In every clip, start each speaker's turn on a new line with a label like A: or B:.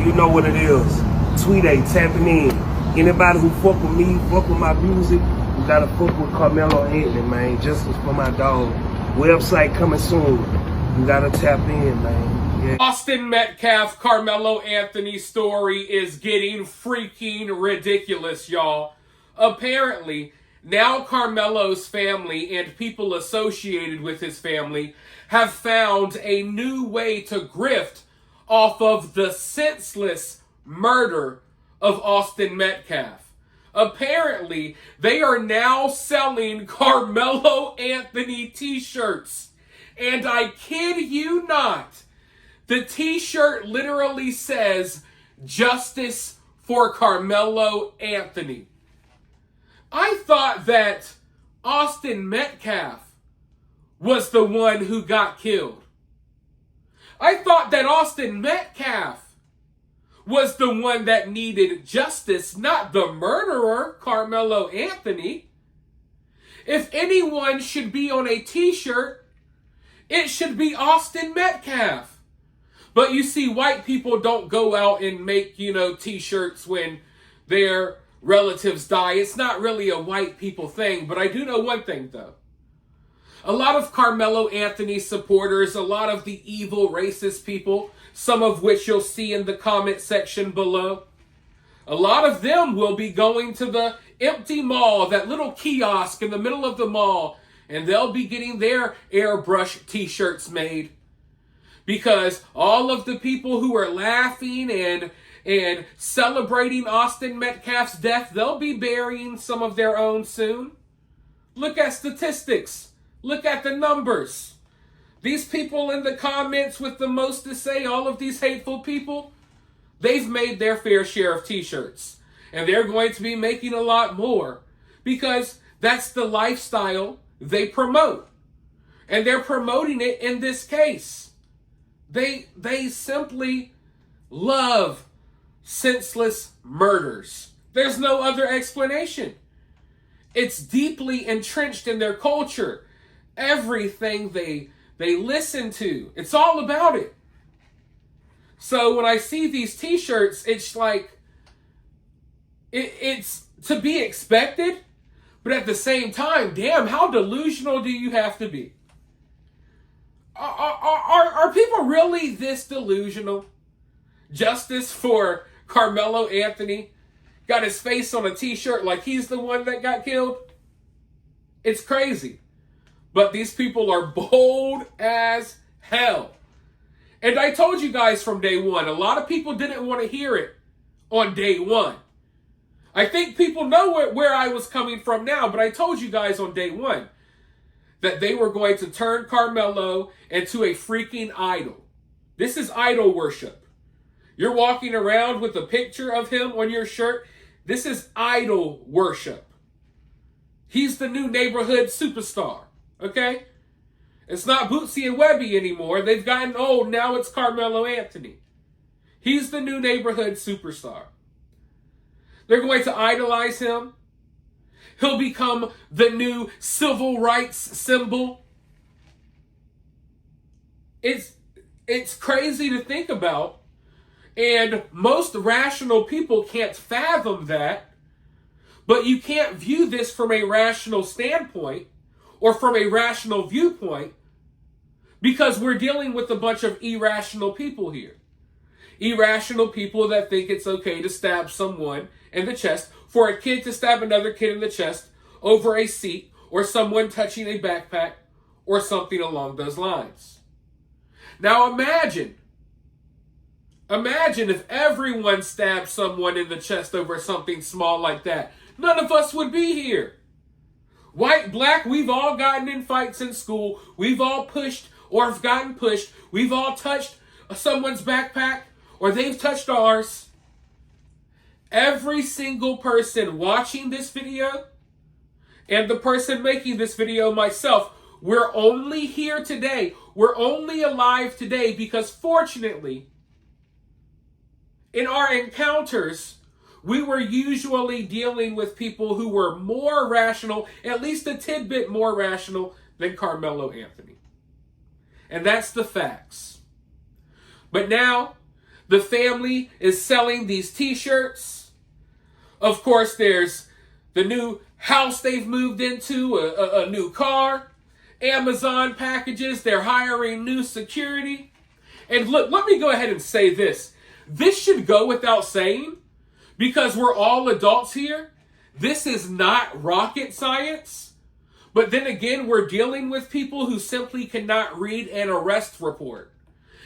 A: man, you know what it is. Tweet A, tapping in. Anybody who fuck with me, fuck with my music, you gotta fuck with Karmelo Anthony, man. Justice for my dog. Website coming soon. You gotta tap in, man. Yeah.
B: Austin Metcalf, Karmelo Anthony story is getting freaking ridiculous, y'all. Apparently, now Karmelo's family and people associated with his family have found a new way to grift off of the senseless murder of Austin Metcalf. Apparently, they are now selling Karmelo Anthony t-shirts. And I kid you not, the t-shirt literally says, "Justice for Karmelo Anthony." I thought that Austin Metcalf was the one who got killed. I thought that Austin Metcalf was the one that needed justice, not the murderer, Karmelo Anthony. If anyone should be on a t-shirt, it should be Austin Metcalf. But you see, white people don't go out and make, t-shirts when their relatives die. It's not really a white people thing, but I do know one thing, though. A lot of Karmelo Anthony supporters, a lot of the evil racist people, some of which you'll see in the comment section below, a lot of them will be going to the empty mall, that little kiosk in the middle of the mall, and they'll be getting their airbrush t-shirts made. Because all of the people who are laughing and celebrating Austin Metcalf's death, they'll be burying some of their own soon. Look at statistics. Look at the numbers. These people in the comments with the most to say, all of these hateful people, they've made their fair share of t-shirts. And they're going to be making a lot more because that's the lifestyle they promote. And they're promoting it in this case. They simply love senseless murders. There's no other explanation. It's deeply entrenched in their culture. Everything they listen to, it's all about it. So when I see these t-shirts, it's like, it's to be expected, but at the same time, damn, how delusional do you have to be? Are people really this delusional? Justice for Karmelo Anthony got his face on a t-shirt like he's the one that got killed? It's crazy. But these people are bold as hell. And I told you guys from day one, a lot of people didn't want to hear it on day one. I think people know where I was coming from now, but I told you guys on day one that they were going to turn Karmelo into a freaking idol. This is idol worship. You're walking around with a picture of him on your shirt. This is idol worship. He's the new neighborhood superstar. Okay? It's not Bootsy and Webby anymore. They've gotten old. Now it's Karmelo Anthony. He's the new neighborhood superstar. They're going to idolize him. He'll become the new civil rights symbol. It's crazy to think about. And most rational people can't fathom that. But you can't view this from a rational standpoint or from a rational viewpoint because we're dealing with a bunch of irrational people here. Irrational people that think it's okay to stab someone in the chest, for a kid to stab another kid in the chest over a seat or someone touching a backpack or something along those lines. Now imagine if everyone stabbed someone in the chest over something small like that. None of us would be here. White, black, we've all gotten in fights in school. We've all pushed or have gotten pushed. We've all touched someone's backpack or they've touched ours. Every single person watching this video and the person making this video, myself, we're only here today. We're only alive today because fortunately, in our encounters, we were usually dealing with people who were more rational, at least a tidbit more rational than Karmelo Anthony. And that's the facts. But now, The family is selling these t-shirts. Of course, there's the new house they've moved into, a new car, Amazon packages, they're hiring new security. And look, let me go ahead and say this. This should go without saying, because we're all adults here. This is not rocket science. But then again, we're dealing with people who simply cannot read an arrest report.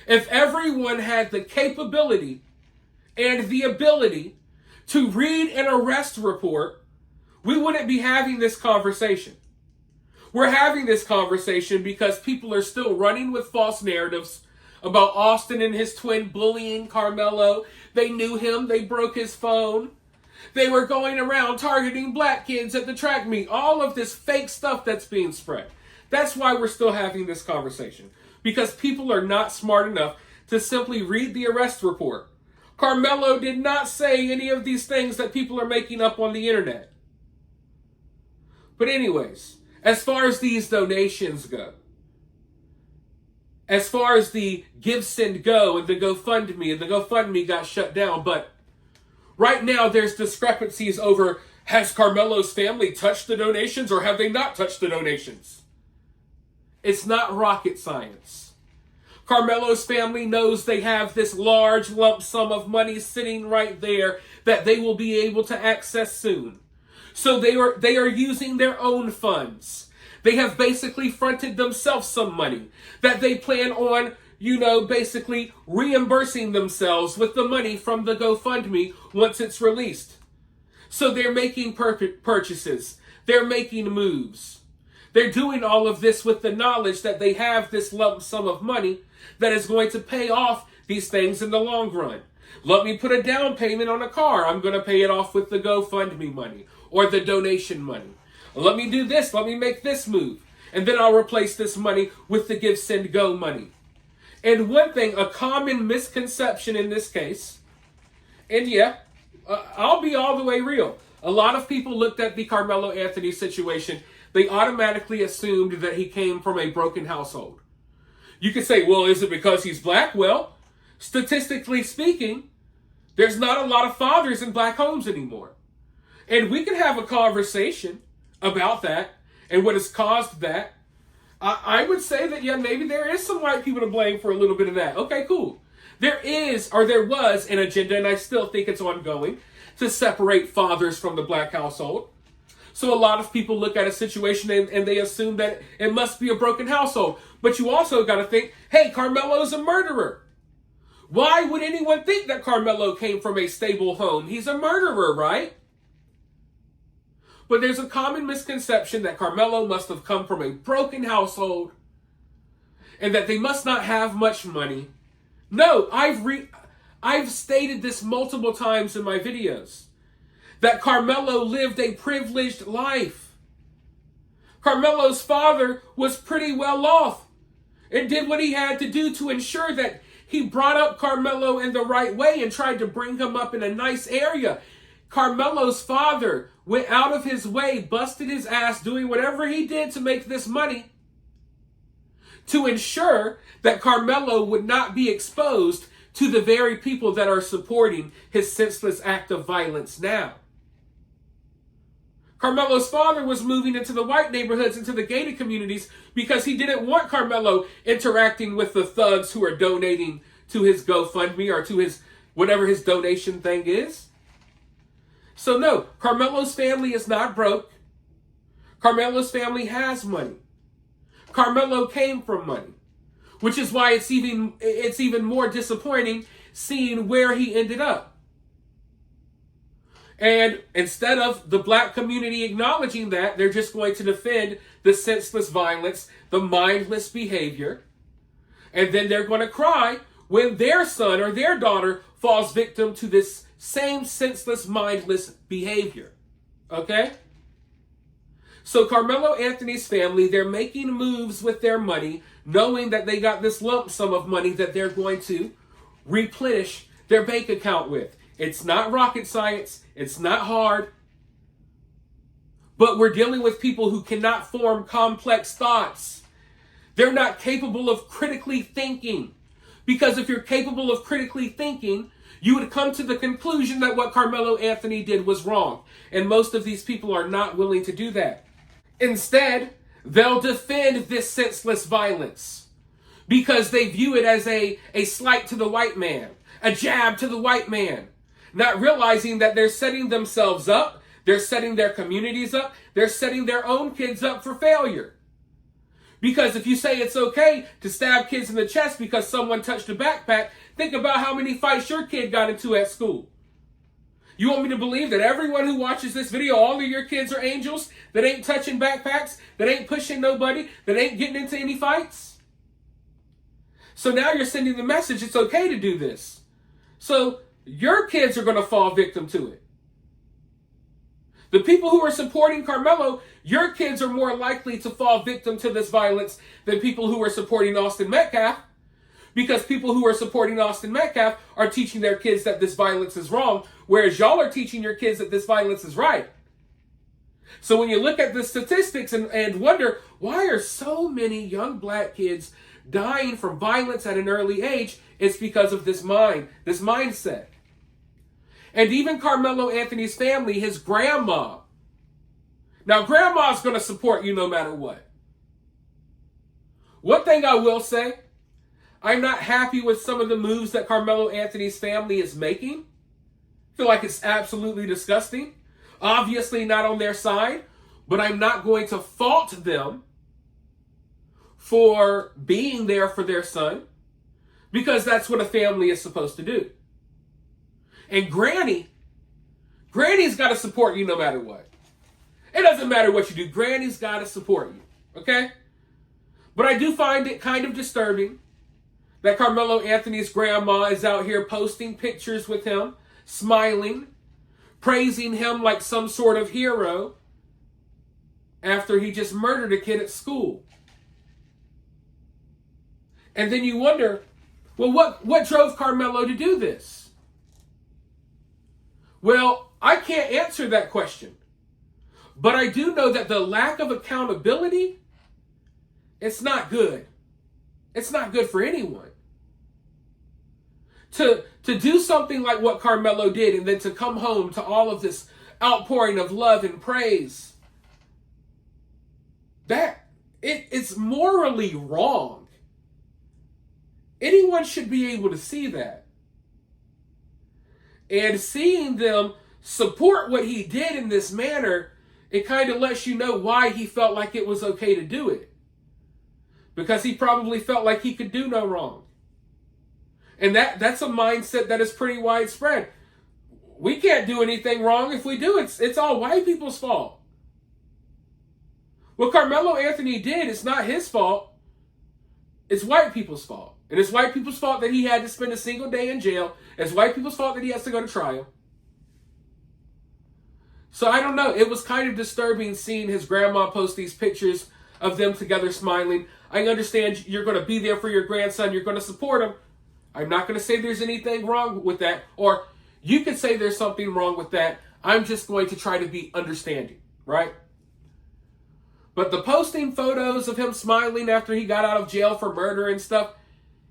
B: If everyone had the capability and the ability to read an arrest report, we wouldn't be having this conversation. We're having this conversation because people are still running with false narratives about Austin and his twin bullying Karmelo. They knew him. They broke his phone. They were going around targeting black kids at the track meet. All of this fake stuff that's being spread. That's why we're still having this conversation. Because people are not smart enough to simply read the arrest report. Karmelo did not say any of these things that people are making up on the internet. But anyways, as far as these donations go, as far as the Give Send Go and the GoFundMe got shut down, but right now there's discrepancies over, has Karmelo's family touched the donations or have they not touched the donations? It's not rocket science. Karmelo's family knows they have this large lump sum of money sitting right there that they will be able to access soon. So they are using their own funds. They have basically fronted themselves some money that they plan on, basically reimbursing themselves with the money from the GoFundMe once it's released. So they're making purchases. They're making moves. They're doing all of this with the knowledge that they have this lump sum of money that is going to pay off these things in the long run. Let me put a down payment on a car. I'm going to pay it off with the GoFundMe money or the donation money. Let me do this. Let me make this move. And then I'll replace this money with the Give, Send, Go money. And one thing, a common misconception in this case, and I'll be all the way real. A lot of people looked at the Karmelo Anthony situation. They automatically assumed that he came from a broken household. You could say, well, is it because he's black? Well, statistically speaking, there's not a lot of fathers in black homes anymore. And we can have a conversation about that and what has caused that. I would say that, maybe there is some white people to blame for a little bit of that. Okay, cool. There was an agenda, and I still think it's ongoing, to separate fathers from the black household. So a lot of people look at a situation and they assume that it must be a broken household. But you also got to think, hey, Karmelo's a murderer. Why would anyone think that Karmelo came from a stable home? He's a murderer, right? But there's a common misconception that Karmelo must have come from a broken household and that they must not have much money. No, I've stated this multiple times in my videos, that Karmelo lived a privileged life. Karmelo's father was pretty well off and did what he had to do to ensure that he brought up Karmelo in the right way and tried to bring him up in a nice area. Karmelo's father went out of his way, busted his ass, doing whatever he did to make this money to ensure that Karmelo would not be exposed to the very people that are supporting his senseless act of violence now. Karmelo's father was moving into the white neighborhoods, into the gated communities, because he didn't want Karmelo interacting with the thugs who are donating to his GoFundMe or to his whatever his donation thing is. So no, Karmelo's family is not broke. Karmelo's family has money. Karmelo came from money, which is why it's even more disappointing seeing where he ended up. And instead of the black community acknowledging that, they're just going to defend the senseless violence, the mindless behavior. And then they're going to cry when their son or their daughter falls victim to this same senseless, mindless behavior. Okay? So Karmelo Anthony's family, they're making moves with their money, knowing that they got this lump sum of money that they're going to replenish their bank account with. It's not rocket science. It's not hard. But we're dealing with people who cannot form complex thoughts. They're not capable of critically thinking. Because if you're capable of critically thinking, you would come to the conclusion that what Karmelo Anthony did was wrong. And most of these people are not willing to do that. Instead, they'll defend this senseless violence because they view it as a slight to the white man, a jab to the white man, not realizing that they're setting themselves up, they're setting their communities up, they're setting their own kids up for failure. Because if you say it's okay to stab kids in the chest because someone touched a backpack, think about how many fights your kid got into at school. You want me to believe that everyone who watches this video, all of your kids are angels that ain't touching backpacks, that ain't pushing nobody, that ain't getting into any fights? So now you're sending the message it's okay to do this. So your kids are going to fall victim to it. The people who are supporting Karmelo, your kids are more likely to fall victim to this violence than people who are supporting Austin Metcalf. Because people who are supporting Austin Metcalf are teaching their kids that this violence is wrong, whereas y'all are teaching your kids that this violence is right. So when you look at the statistics and wonder, why are so many young black kids dying from violence at an early age, it's because of this mindset. And even Karmelo Anthony's family, his grandma. Now, grandma's going to support you no matter what. One thing I will say, I'm not happy with some of the moves that Karmelo Anthony's family is making. I feel like it's absolutely disgusting. Obviously not on their side, but I'm not going to fault them for being there for their son, because that's what a family is supposed to do. And Granny's got to support you no matter what. It doesn't matter what you do. Granny's got to support you, okay? But I do find it kind of disturbing that Karmelo Anthony's grandma is out here posting pictures with him, smiling, praising him like some sort of hero after he just murdered a kid at school. And then you wonder, well, what drove Karmelo to do this? Well, I can't answer that question. But I do know that the lack of accountability, it's not good. It's not good for anyone. To do something like what Karmelo did and then to come home to all of this outpouring of love and praise, it's morally wrong. Anyone should be able to see that. And seeing them support what he did in this manner, it kind of lets you know why he felt like it was okay to do it. Because he probably felt like he could do no wrong. And that's a mindset that is pretty widespread. We can't do anything wrong. If we do, it's all white people's fault. What Karmelo Anthony did is not his fault. It's white people's fault. And it's white people's fault that he had to spend a single day in jail. It's white people's fault that he has to go to trial. So I don't know. It was kind of disturbing seeing his grandma post these pictures of them together smiling. I understand you're going to be there for your grandson. You're going to support him. I'm not going to say there's anything wrong with that. Or you could say there's something wrong with that. I'm just going to try to be understanding, right? But the posting photos of him smiling after he got out of jail for murder and stuff,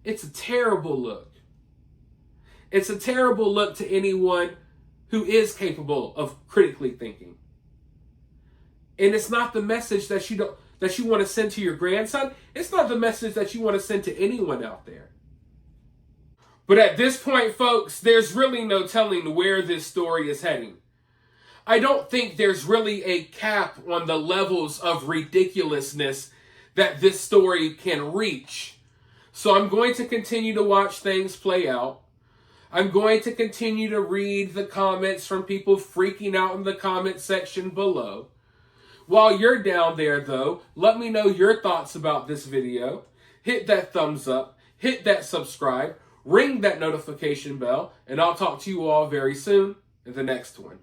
B: it's a terrible look. It's a terrible look to anyone who is capable of critically thinking. And it's not the message that you want to send to your grandson. It's not the message that you want to send to anyone out there. But at this point, folks, there's really no telling where this story is heading. I don't think there's really a cap on the levels of ridiculousness that this story can reach. So I'm going to continue to watch things play out. I'm going to continue to read the comments from people freaking out in the comment section below. While you're down there, though, let me know your thoughts about this video. Hit that thumbs up, hit that subscribe, ring that notification bell, and I'll talk to you all very soon in the next one.